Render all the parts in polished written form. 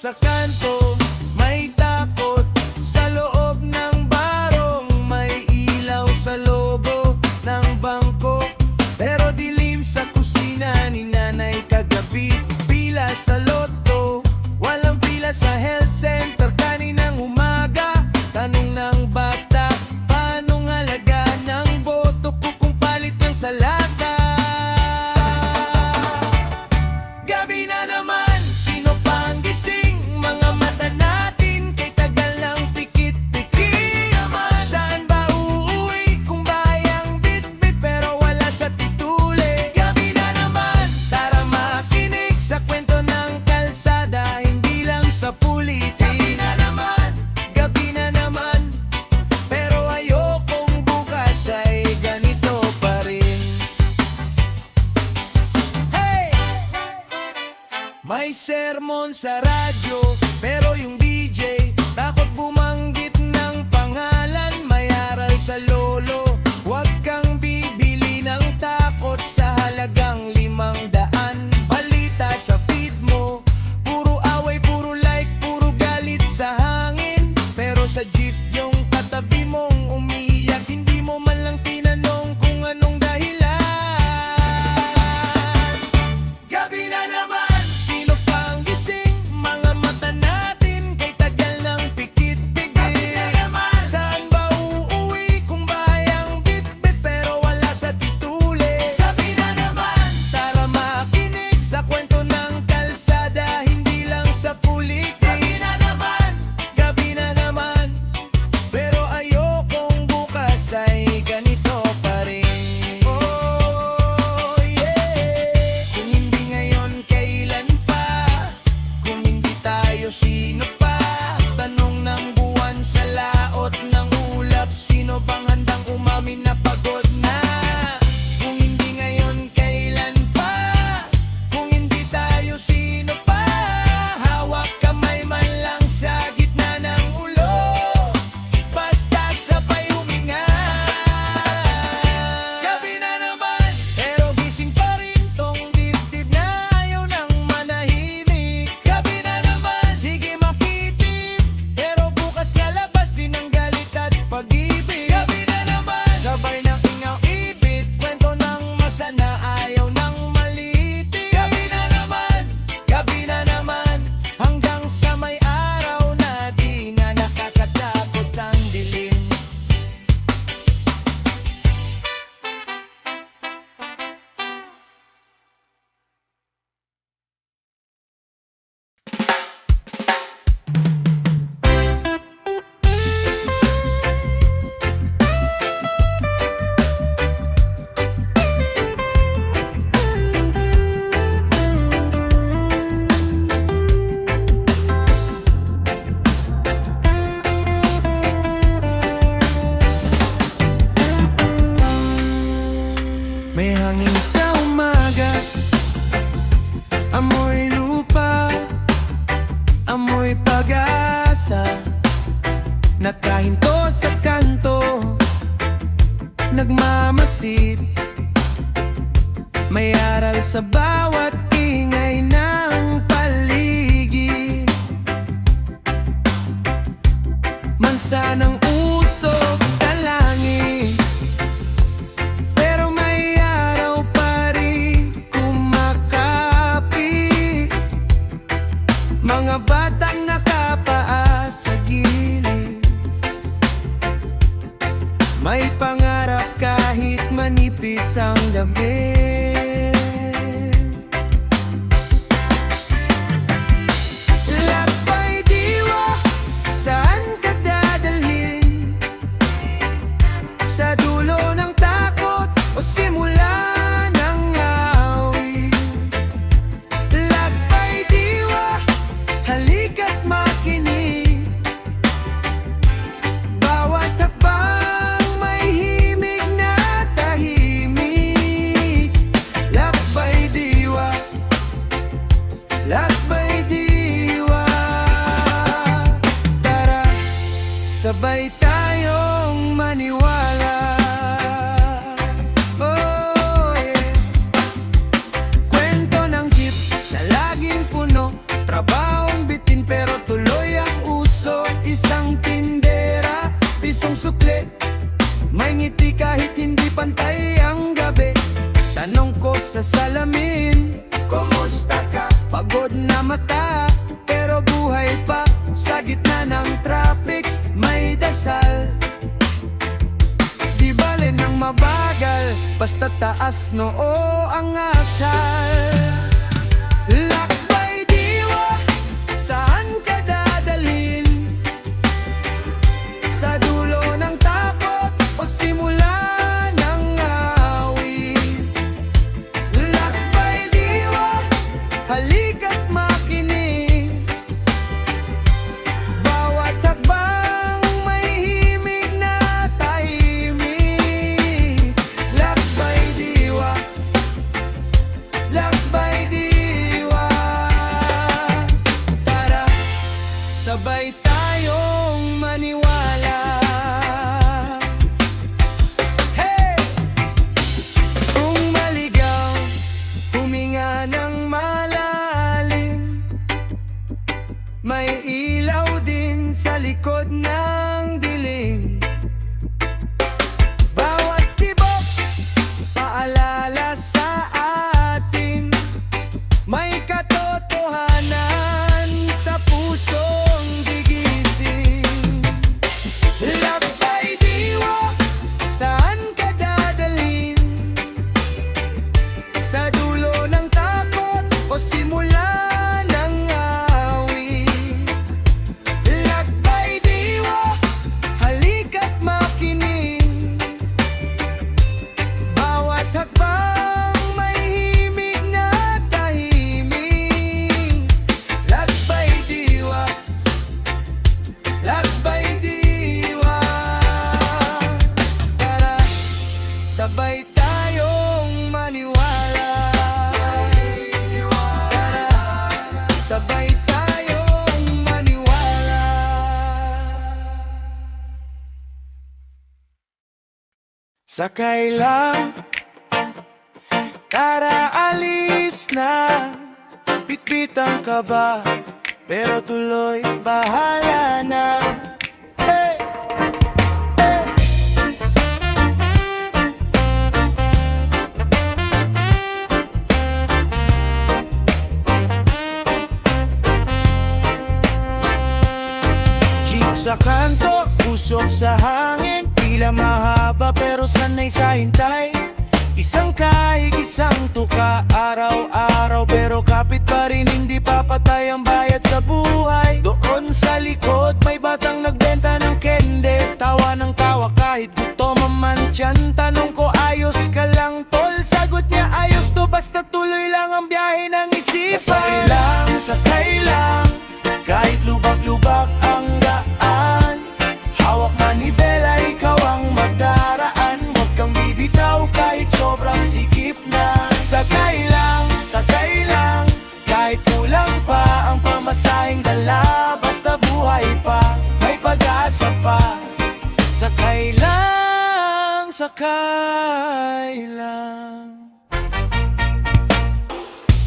sa kanto, may takot sa loob ng barong, may ilaw sa lobo ng bangko, pero dilim sa kusina ni nanay kagabi. Pila sa loto, walang pila sa health center kaninang umaga. Tanong ng bata, paano halaga ng boto ko kung palit lang sa lata? Gabi na naman, sino pang gising? Mga mata natin kay tagal ng pikit-pikit. Saan ba uuwi kung bayang bit-bit pero wala sa tituli? Gabi na naman, tara makinig sa kwento ng kalsada, hindi lang sa pulitik. Gabi na naman, pero ayokong bukas ay ganito pa rin. Hey! May sermon sa radyo, pero yung DJ takot bumanggit ng pangalan. May aral sa lolo, huwag kang bibili ng takot sa halagang 500. Balita sa feed mo, puro away, puro like, puro galit sa hangin. Pero sa jeep yung katabi mong umiiyak, hindi mo man lang tinanong kung anong dahilan. Gabi na naman, sino pang gising? Mga mata natin kay tagal ng pikit-pikit. Saan ba uuwi kung bayang bit-bit pero wala sa tituli? Gabi na naman, tara makinig sa kwento ng kalsada, hindi lang sa pulitik. Gabi na naman, pero ayokong bukas ay ganito pa rin. Oh yeah, kung hindi ngayon, kailan pa? Kung hindi tayo, sino pa? Tanong ng buwan sa laot ng ulap, sino bang handang umamin na pagod na? Kung hindi ngayon, kailan pa? Kung hindi tayo, sino pa? Hawak kamay man lang sa gitna ng ulo, basta sabay huminga. Gabi na naman, pero gising pa rin tong dibdib na ayaw nang manahimik. Gabi na naman, sige makitip, pero bukas lalabas din ang galit at pag-ibig. Gabi na naman, sabay ng ingaw-ibig, kwento ng masana, ayaw nang malitik. Gabi na naman, hanggang sa may araw na di na nakakatakot ang dilim. May hangin sa umaga, amoy lupa, amoy pag-asa, nakahinto sa kanto, nagmamasid. May aral sa bawat ingay ng paligid, mansa ng usok sa langit, pero may araw pa rin kumakapit. Mga batang nakapaa sa gilid, may pangarap kahit manipis ang damit. Lakbay diwa, saan ka dadalhin? Sa dulo ng takot o simula ng awit? Lakbay diwa, halika't makinig, bawat hakbang may himig na tahimik. Lakbay diwa, lakbay diwa, tara sabay tayong maniwala. Oh yeah, kwento ng jeep na laging puno, trabahong bitin pero iyong sukli. May ngiti kahit hindi pantay ang gabi. Tanong ko sa salamin, kumusta ka? Pagod na mata, pero buhay pa. Sa gitna ng traffic, may dasal. Di bale nang mabagal, basta taas noo ang asal. Lakbay diwa, saan ka dadalhin? Sa dulo ng takot o simula ng awit? Lakbay diwa, halika't makinig. Bawat hakbang may himig na tahimik. Lakbay diwa, lakbay diwa. Tara, sabay tayong maniwala. Hey! Kung maligaw, huminga ng malalim. May ilaw din sa likod ng dilim. Bawat tibok, paalala sa atin. May katotohanan sa pusong gigising. Lakbay diwa, saan ka dadalhin? Sa dulo ng takot o simula ng awit? Lakbay diwa, halika't makinig. Bawat hakbang may himig na tahimik. Lakbay diwa, lakbay diwa. Tara, sabay tayong maniwala. Tara, sabay tayong maniwala. Sakay lang, tara alis na. Bitbitan ka ba? Pero tuloy bahala na. Hey! Hey! Jeep sa kanto, usok sa hangin. Tila mahaba pero sanay sa hintay. Isang kahig, isang tuka, araw-araw. Pero kapit pa rin, hindi papatay ang bayad sa buhay. Doon sa likod, may batang nagbenta ng kende. Tawa ng tawa kahit gutom ang mantyan. Tanong ko, ayos ka lang tol? Sagot niya, ayos to, basta tuloy lang ang biyahe ng isipan. Sakay lang, kahit lubak-lubak ang daan. Hawak manibela, ikaw ang magdaraan. Huwag kang bibitaw kahit sobrang sikip na. Sakay lang, kahit kulang pa ang pamasahing dala. Basta buhay pa, may pag-asa pa. Sakay lang, sakay lang.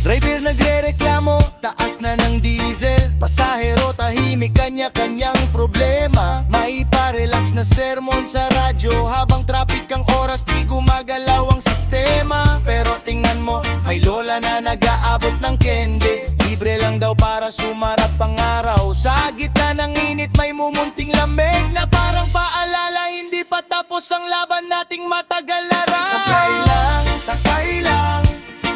Driver nagre-reklamo, taas na ng diesel. Pasahero tahimik, kanya-kanyang problema. May pa-relax na sermon sa radyo. Habang traffic ang oras, di gumagalaw ang sistema. Pero tingnan mo, may lola na nag-aabot ng kende. Libre lang daw para sumarap ang araw. Sa gitna ng init, may mumunting lamig na parang paalala, hindi pa tapos ang laban nating matagal na raw. Sakay lang,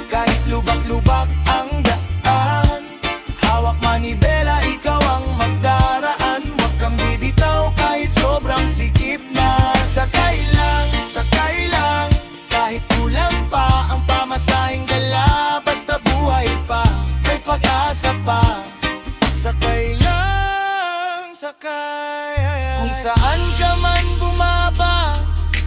kahit lubak-lubak ang daan. Hawak manibela, ikaw ang magdaraan. Huwag kang bibitaw kahit sobrang sikip na. Sakay lang, kahit kulang pa ang pamasahing dala. Basta buhay pa, may pag-asa pa. Sakay lang, sakay. Kung saan ka man bumaba,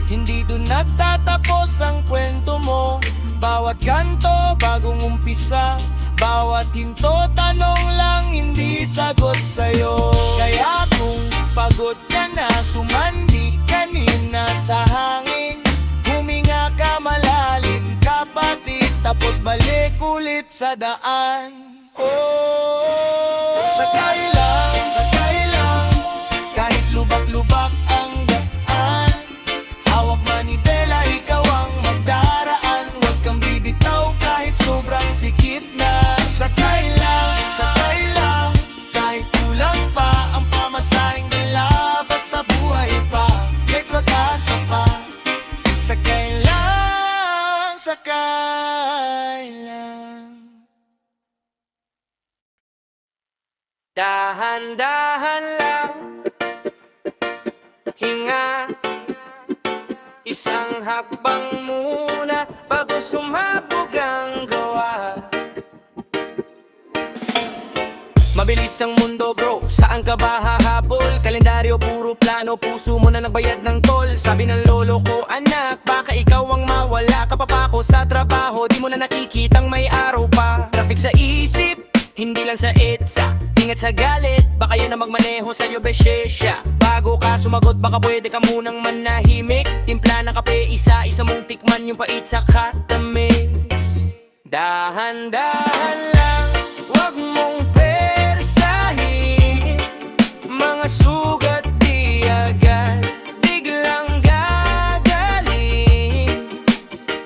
hindi dun nagtatapos ang kwento mo. Bawat kanto, bagong umpisa. Bawat hinto, tanong lang, hindi sagot sa'yo. Kaya kung pagod ka na, sumandi kanina sa hangin. Huminga ka malalim, kapatid. Tapos balik ulit sa daan. Sakay lang, kahit lubak-lubak ang daan. Dahan-dahan lang, hinga, isang hakbang muna bago sumabog ang gawa. Mabilis ang mundo bro, saan ka ba hahabol? Kalendaryo puro plano, puso mo na nagbayad ng toll. Sabi ng lolo ko, anak, baka ikaw ang mawala. Kapapako sa trabaho, di mo na nakikitang may araw pa. Traffic sa isip, hindi lang sa EDSA. Ingat sa galit, baka yan ang magmaneho sa'yo besyesya. Bago ka sumagot, baka pwede ka munang manahimik. Timpla ng kape, isa-isa mong tikman yung pait sa katamis. Dahan-dahan lang, wag mong persahin. Mga sugat di agad biglang gagaling.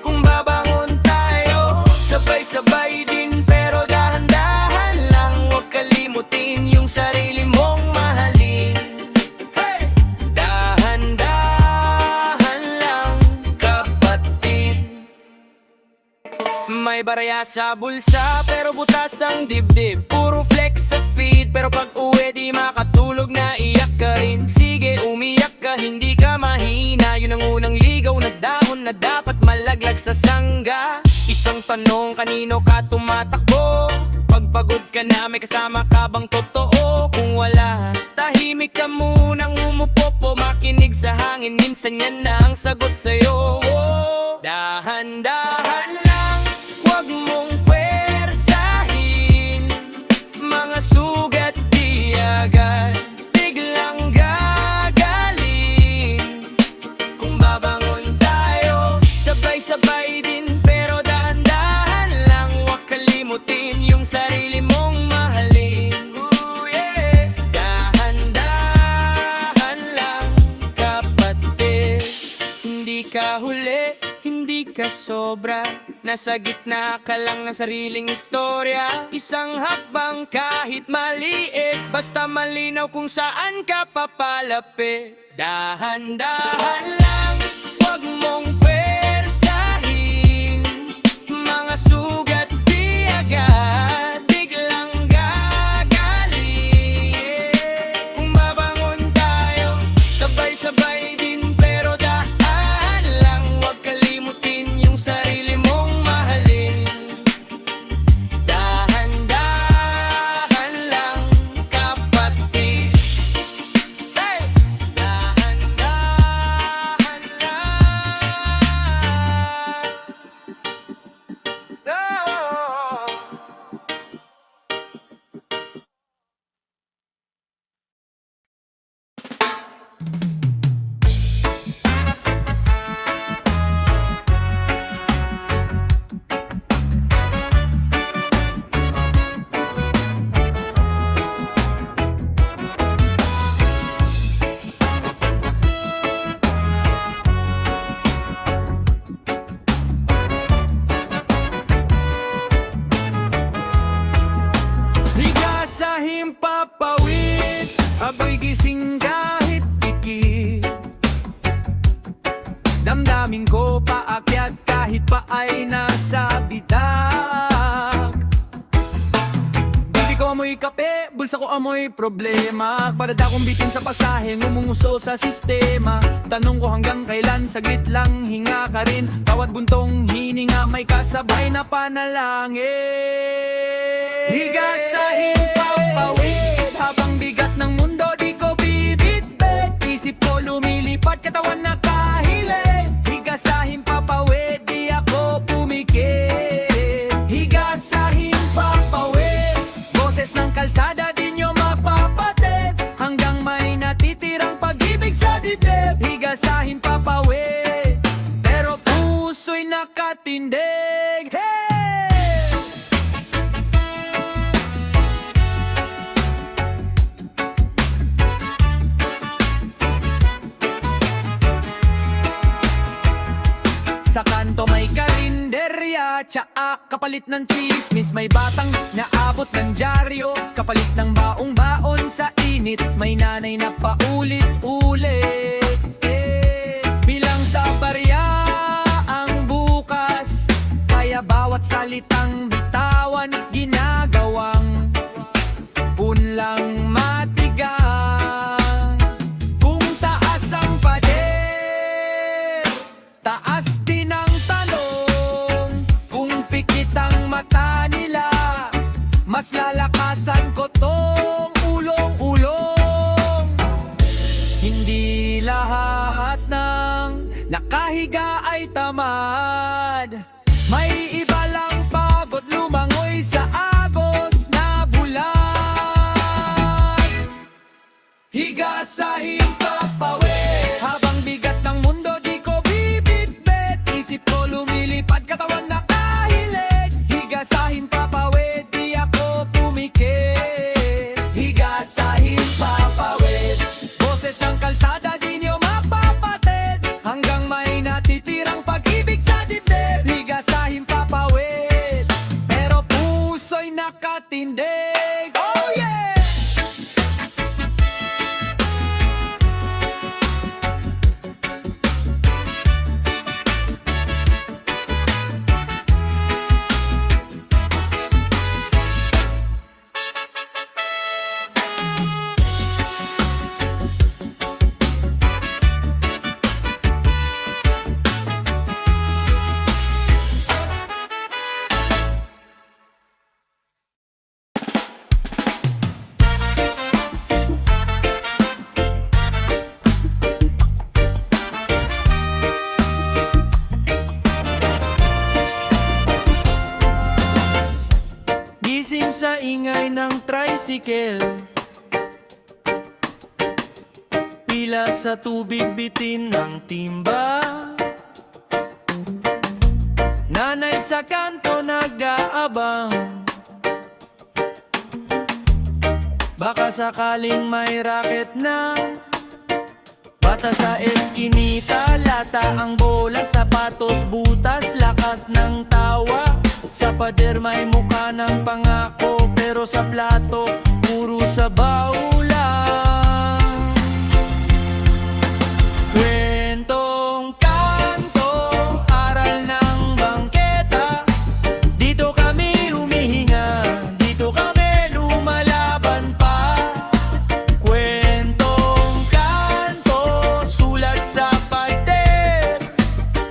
Kung babangon tayo, sabay-sabay din pero dahan-dahan lang. Huwag kalimutin yung sarili mong mahalin. Hey! Dahan-dahan lang, kapatid. May barya sa bulsa pero butas ang dibdib. Puro flex sa feed pero pag uwi di makatulog na iyak ka rin. Sige umiyak ka, hindi ka mahina. Yun ang unang ligaw na dahon na dapat malaglag sa sangga. Isang tanong, kanino ka tumatakbo? Pagpagod ka na, may kasama ka bang totoo? Kung wala, tahimik ka munang umupo, makinig sa hangin, minsan yan na ang sagot sa'yo. Dahan-dahan lang, huwag mong pwersahin. Mga sugat di agad biglang gagaling. Kung babangon tayo, sabay-sabay din pero dahan-dahan lang. Huwag kalimutin yung sarili mong mahalin. Ooh, yeah. Dahan-dahan lang, kapatid. Hindi ka huli, hindi ka sobra. Nasa gitna ka lang ng sariling istorya. Isang hakbang kahit maliit, basta malinaw kung saan ka papalapit. Dahan-dahan lang, huwag mong pwersahin. Mga sugat di agad biglang gagaling. Kung babangon tayo, sabay-sabay din pero dahan lang. Huwag kalimutin yung sarili mong mahalin. Dahan-dahan lang, kapatid. Hey! Dahan-dahan lang. Oh! Higa sa himpapawid, ako'y gising kahit pikit. Damdamin ko paakyat kahit pa ay nasa bitak. Bibi ko amoy kape, bulsa ko amoy problema. Parada kong bitin sa pasahe, ngumunguso sa sistema. Tanong ko hanggang kailan, saglit lang hinga ka rin. Bawat buntong hininga may kasabay na panalangin. Higa sa himpapawid, habang bigat ng mundo di ko bibitbit. Isip ko lumilipad, katawan nakahilig. Higa sa himpapawid, di ako pumikit. Higa sa himpapawid, boses ng kalsada di nyo mapapatid. Hanggang may natitirang pag-ibig sa dibdib. Higa sa himpapawid, pero puso'y nakatindig. Hey! Sa kanto may karinderya, tsaa, kapalit ng chismis. May batang naabot ng dyaryo, kapalit ng baong-baon sa init. May nanay na paulit-ulit. Bilang sa barya ang bukas, kaya bawat salitang bitawan ginagawang punlang mal. Mas lalakasan ko tong ulong-ulong. Hindi lahat ng nakahiga ay tamad. May iba lang pagod lumangoy sa agos na bulan. Higa sa himpapawid, habang bigat ng mundo di ko bibitbit. Isip ko lumilipad, katawan nakahilig. Higa sa himpapawid, di ako pumikit. Higa sa himpapawid, boses ng kalsada di nyo mapapatid. Hanggang may natitirang pag-ibig sa dibdib. Higa sa himpapawid, pero puso'y nakatindig. Oh yeah! Gising sa ingay ng tricycle, pila sa tubig bitin ng timba. Nanay sa kanto nag-aabang, baka sakaling may racket na. Bata sa eskinita, lata ang bola, sapatos, butas, lakas ng tawa. Sa pader may mukha ng pangako, pero sa plato, puro sabaw lang. Kwentong kanto, aral ng bangketa. Dito kami humihinga, dito kami lumalaban pa. Kwentong kanto, sulat sa pader.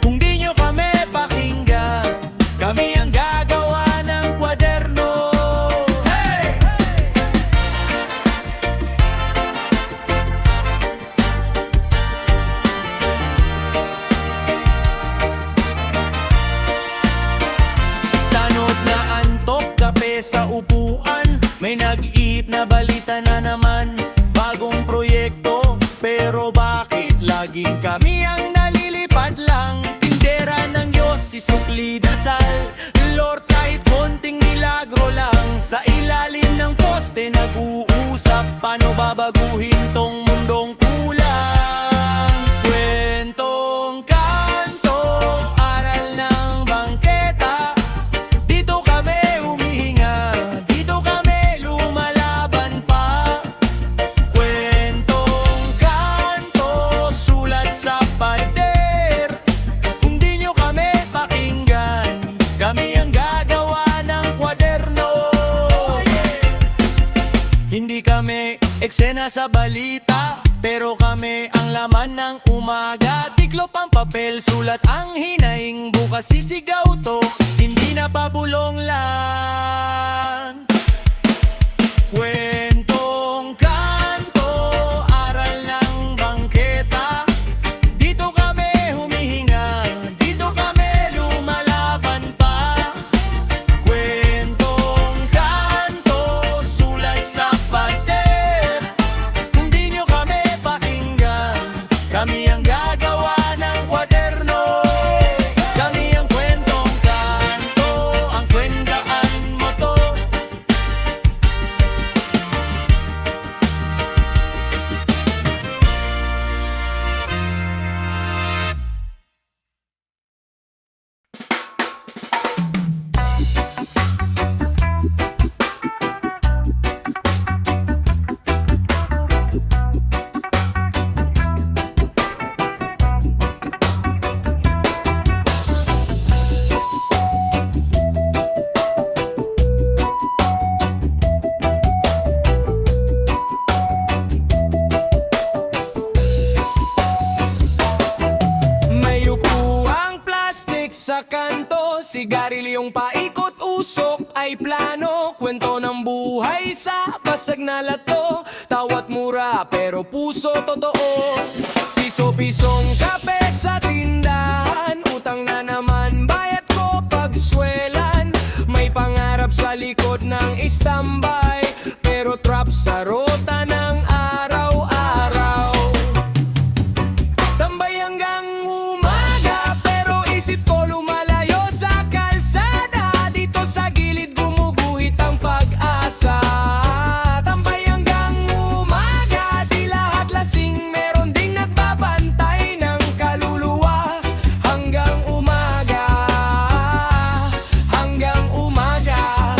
Kung di nyo kami pakinggan, kami ang gagawa ng kwaderno. Hey! Tanot na antok, kape sa upuan. May nag-iip na balita na naman, bagong proyekto. Pero bakit laging kami ang nalilipad lang? Tindera ng Diyos, isukli dasal. Lord, kahit konting milagro lang. Sa ilalim ng poste nag-uusap, paano babaguhin tong mundong kulang? Kwentong kanto, aral ng bangketa. Dito kami humihinga, dito kami lumalaban pa. Kwentong kanto, sulat sa pader. Kung di nyo kami pakinggan, kami ang gagawa ng kwaderno. Hindi kami eksena sa balita, pero kami ang laman ng umaga. Tiklop ang papel, sulat ang hinaing. Bukas sisigaw to, hindi na pabulong lang. Kwentong kanto, aral ng bangketa. Dito kami humihinga, dito kami lumalaban pa. Kwentong kanto, sulat sa pader. Kung di nyo kami pakinggan, kami ang gagawa ng kwaderno. Kami ang kwentong kanto, ang kwendaan mo to. Sigarilyong paikot-usok ay plano, kwento ng buhay sa basag na lato. Tawat mura pero puso totoo. Piso-pisong kape sa tindahan, utang na naman bayad ko pagswelan. May pangarap sa likod ng istambay, pero trap sa rota ng araw-araw. Tambay hanggang umaga, pero isip ko lumalayo sa kalsada. Dito sa gilid gumuguhit ang pag-asa. Tambay hanggang umaga, di lahat lasing, meron ding nagbabantay ng kaluluwa. Hanggang umaga, hanggang umaga.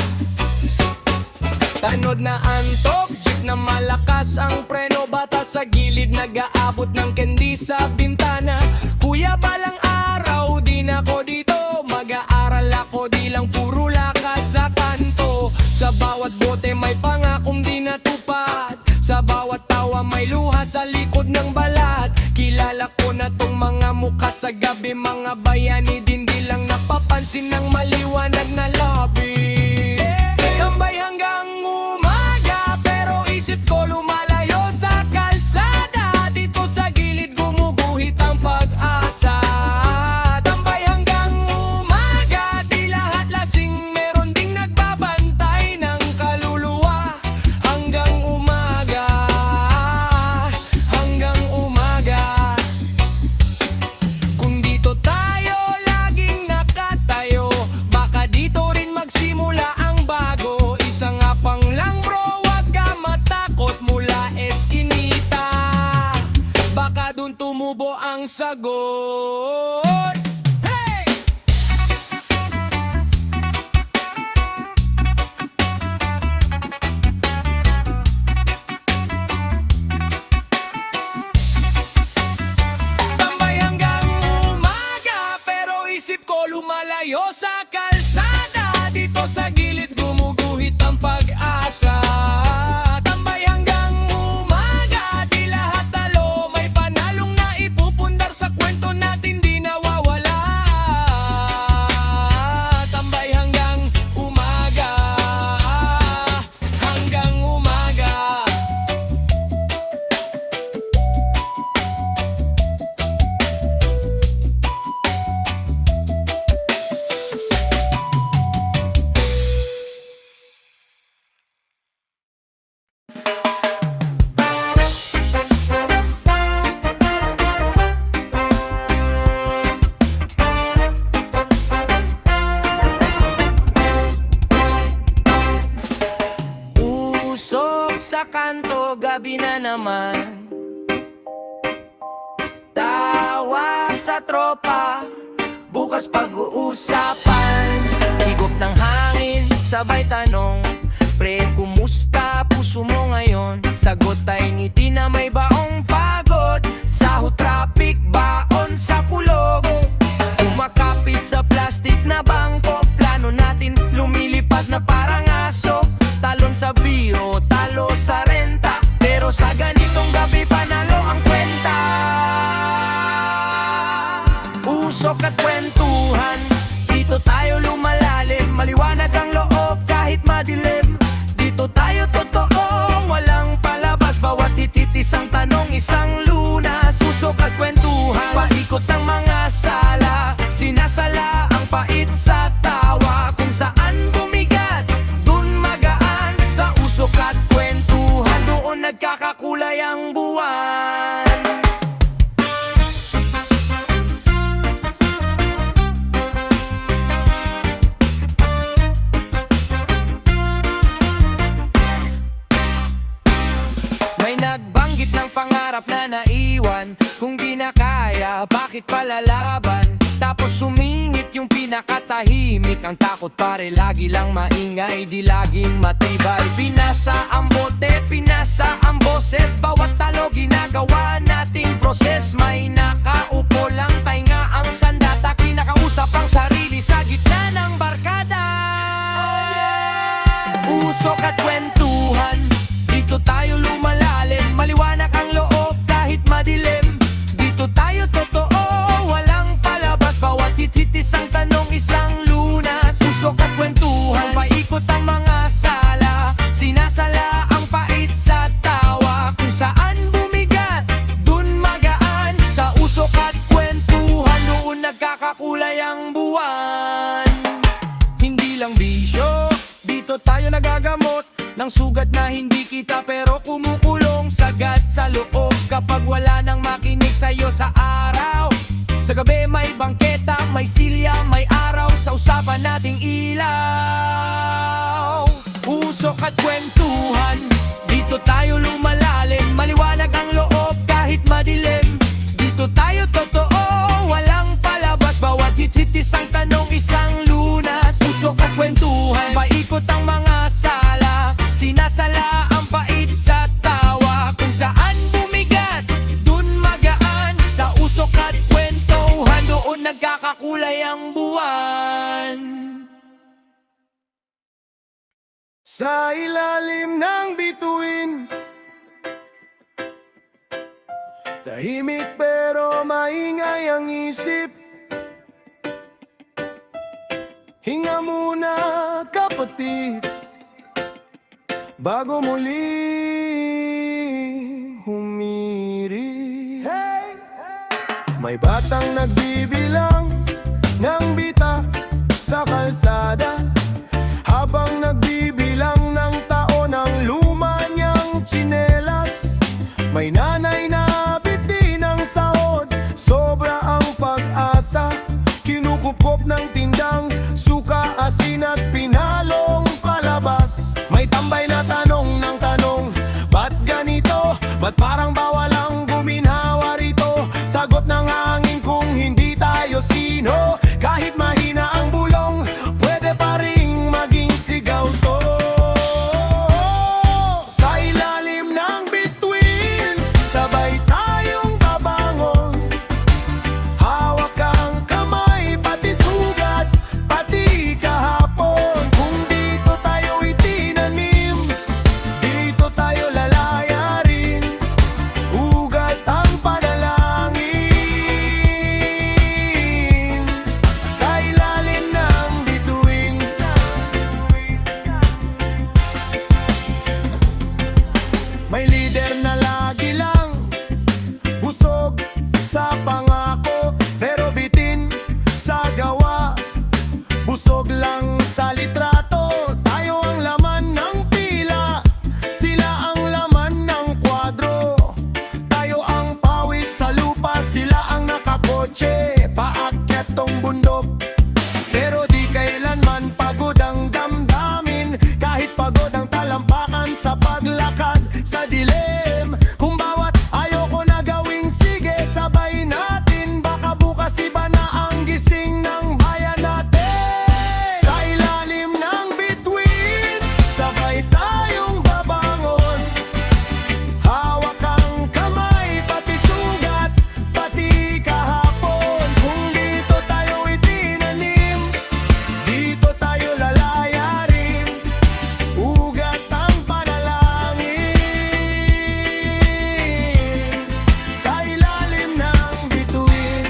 Tanod na antok, jeep na malakas ang preno. Bata sa gilid nag-aabot ng candy sa bintana. Kuya, balang araw din ako dito. Mag-aaral ako, di lang puro lakad sa kanto. Sa bawat bote may pangakong di natupad. Sa bawat tawa may luha sa likod ng balat. Kilala ko na tong mga mukha sa gabi. Mga bayani din di lang napapansin ng maliwanag na lobby. Tambay hanggang umaga, pero isip ko lumalayo sa kalsada. Dito sa gilid gumuguhit ang pag-asa. Tambay hanggang umaga, di lahat lasing, meron ding nagbabantay ng kaluluwa. Hanggang umaga, hanggang umaga. Kung dito tayo laging nakatayo, baka dito rin magsimula ang bago. Isa nga pang lang bro, wag ka matakot mula eskinita. Baka dun tumubo ang sagot. Hey! Tambay hanggang umaga, pero isip ko lumalayo sa kalsada. Dito sa gilid gumuguhit ang pag-asa. Tambay hanggang umaga, di lahat talo, may panalong na ipupundar sa kwento natin di nawawala. Tambay hanggang umaga, hanggang umaga. Usok sa kanto, gabi na naman. Tawa sa tropa, bukas pag-uusapan. Higop ng hangin, sabay tanong, pre, kumusta puso mo ngayon? Sagot ay ngiti na may baong pagod. Sahod, traffic, baon sa kulog. Kumakapit sa plastic na bangko, plano natin lumilipad na parang aso. Talon sa biro, talo sa renta, pero sa ganitong gabi panalo ang kwenta. Usok at kwentuhan, dito tayo lumalalim. Maliwanag ang loob kahit madilim. Dito tayo totoo, walang palabas. Bawat tititis ang tanong, isang lunas. Usok at kwentuhan, paikot ng mga sala. Sinasala ang pait sa tawa. Kung saan bumigat, dun magaan. Sa usok at kwentuhan, doon nagkakakulay ang buwan. May nagbanggit ng pangarap na naiwan. Kung di na kaya, bakit palalaban? Tapos sumingit yung pinakatahimik. Ang takot pare, lagi lang maingay, di laging matibay. Pinasa ang bote, pinasa ang boses. Bawat talo ginagawa nating proses. May nakaupo lang, tainga ang sandata. Kinakausap ang sarili sa gitna ng barkada. Usok at kwentuhan, dito tayo lumalalim. Maliwanag ang loob kahit madilim. Dito tayo totoo, walang palabas. Bawat hit-hit isang tanong, isang luha. ng sugat na hindi kita pero kumukulong sagad sa loob kapag wala nang makinig sa'yo sa araw. Sa gabi may bangketa, may silya, may araw sa usapan nating ilaw. Usok at kwentuhan, dito tayo lumalalim, maliwanag ang loob kahit madilim. Dito tayo totoo, walang palabas, bawat hit-hit isang tanong, isang lunas. Usok at kwentuhan, paikot ang mga sala, sinasala ang pait sa tawa. Kung saan bumigat, dun magaan, sa usok at kwentuhan, doon nagkakakulay ang buwan. Sa ilalim ng bituin, tahimik pero maingay ang isip. Hinga muna kapatid, bago muli humirit. May batang nagbibilang ng bita sa kalsada, habang nagbibilang ng taon ng luma niyang tsinelas. May nanay na biti ng sahod, sobra ang pag-asa, kinukupkop ng tindang suka, asin at pinalong palabas. May tambay na tanong ng tanong, ba't ganito? Ba't parang bawal ang guminhawa rito? Sagot ng hangin kung hindi tayo sino, kahit mahina ang bulong, pwede pa ring maging sigaw to. Sa ilalim ng bituin, sabay tayong babangon, hawak ang kamay, pati sugat, pati kahapon. Kung dito tayo itinanim, dito tayo lalayarin, ugat ang panalangin. Sa ilalim ng bituin, may lider na lagi lang busog sa pangako, pero bitin sa gawa. Busog lang sa litrato, tayo ang laman ng pila, sila ang laman ng kwadro. Tayo ang pawis sa lupa, sila ang nakakotse paakyat tong bundok. Pero di kailanman pagod ang damdamin, kahit pagod ang talampakan sa paglakad sa dilim. Kung bawat ayoko na gawing sige, sabay natin, baka bukas iba na ang gising ng bayan natin. Sa ilalim ng bituin, sabay tayong babangon, hawak ang kamay, pati sugat, pati kahapon. Kung dito tayo itinanim, dito tayo lalayarin, ugat ang panalangin. Sa ilalim ng bituin,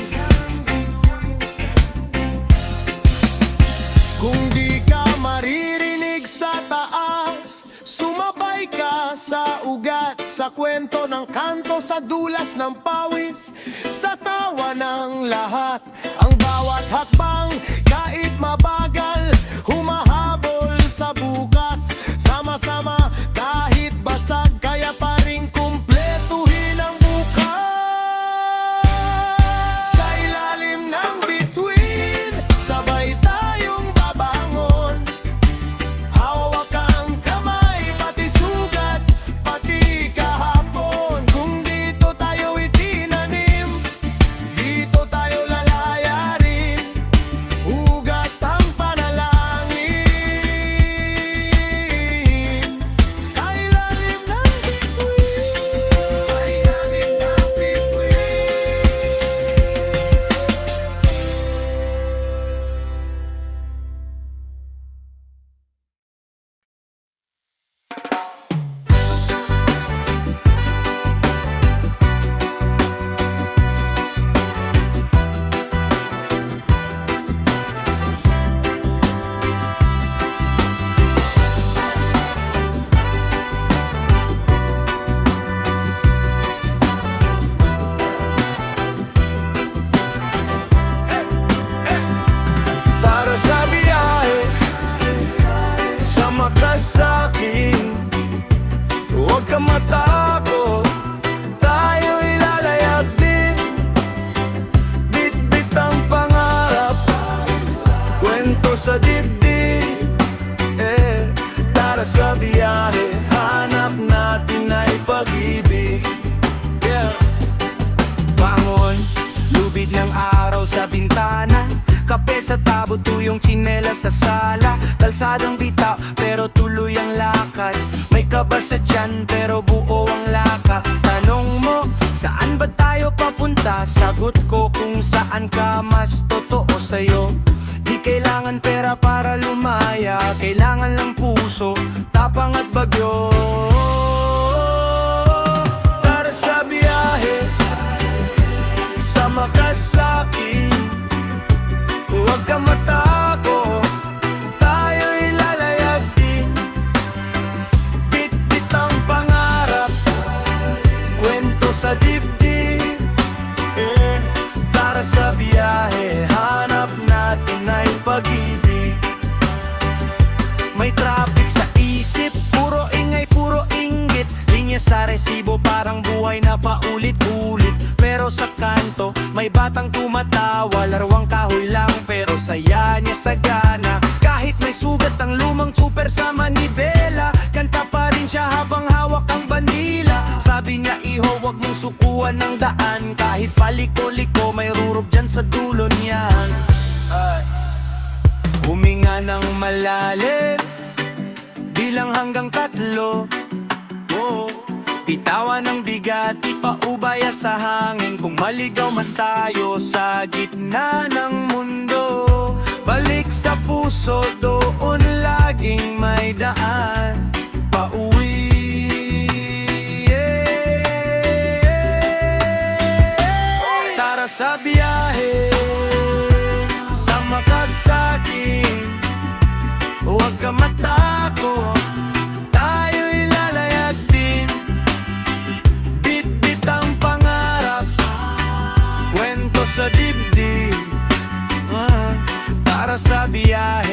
kung di ka maririnig sa taas, sumabay ka sa ugat, sa kwento ng kanto, sa dulas ng pawis, sa tawa ng lahat. Ang bawat hakbang, kahit mabagal, humahabol sa bukas. Sama-sama, kahit basag, kaya pa rin kumpletuhin ang bukas. Sa ilalim ng bituin, sabay tayong babangon, hawak ang kamay, pati sugat, pati kahapon. Kung dito tayo itinanim, dito tayo lalayarin, init ng araw sa bintana, kape sa tabo, tuyong tsinelas sa sala. Kalsadang bitaw pero tuloy ang lakad, may kaba sa tiyan pero buo ang laka. Tanong mo, saan ba tayo papunta? Sagot ko, kung saan ka mas totoo sa'yo. Di kailangan pera para lumaya, kailangan lang puso, tapang at bagyo. Para sa biyahe, sama ka sa'kin, huwag ka matakot, tayo'y lalayag din. Bit-bit ang pangarap, kwento sa dibdib. Para sa biyahe, hanap natin ay pag-ibig. May traffic sa isip, puro ingay, puro inggit. Linya sa resibo, parang buhay na paulit-ulit. Pero sa kanto, may batang tumatawa. Laruang kahoy lang, pero saya niya sagana. Kahit may sugat ang lumang super sa manibela, kanta pa rin siya habang hawak ang bandila. Sabi niya, iho, wag mong sukuan ng daan. Kahit paliko-liko, may rurog dyan sa dulo niyan. Huminga ng malalim, bilang hanggang 3. Bitawan ng bigat, ipaubaya sa hangin. Kung maligaw man tayo sa gitna ng mundo, balik sa puso, doon laging may daan. Pauwi. Tara sa biyahe, sama ka sa'kin, huwag ka matakot, tayo'y lalayag din. Bit-bit ang pangarap, kwento sa dibdib. Para sa biyahe,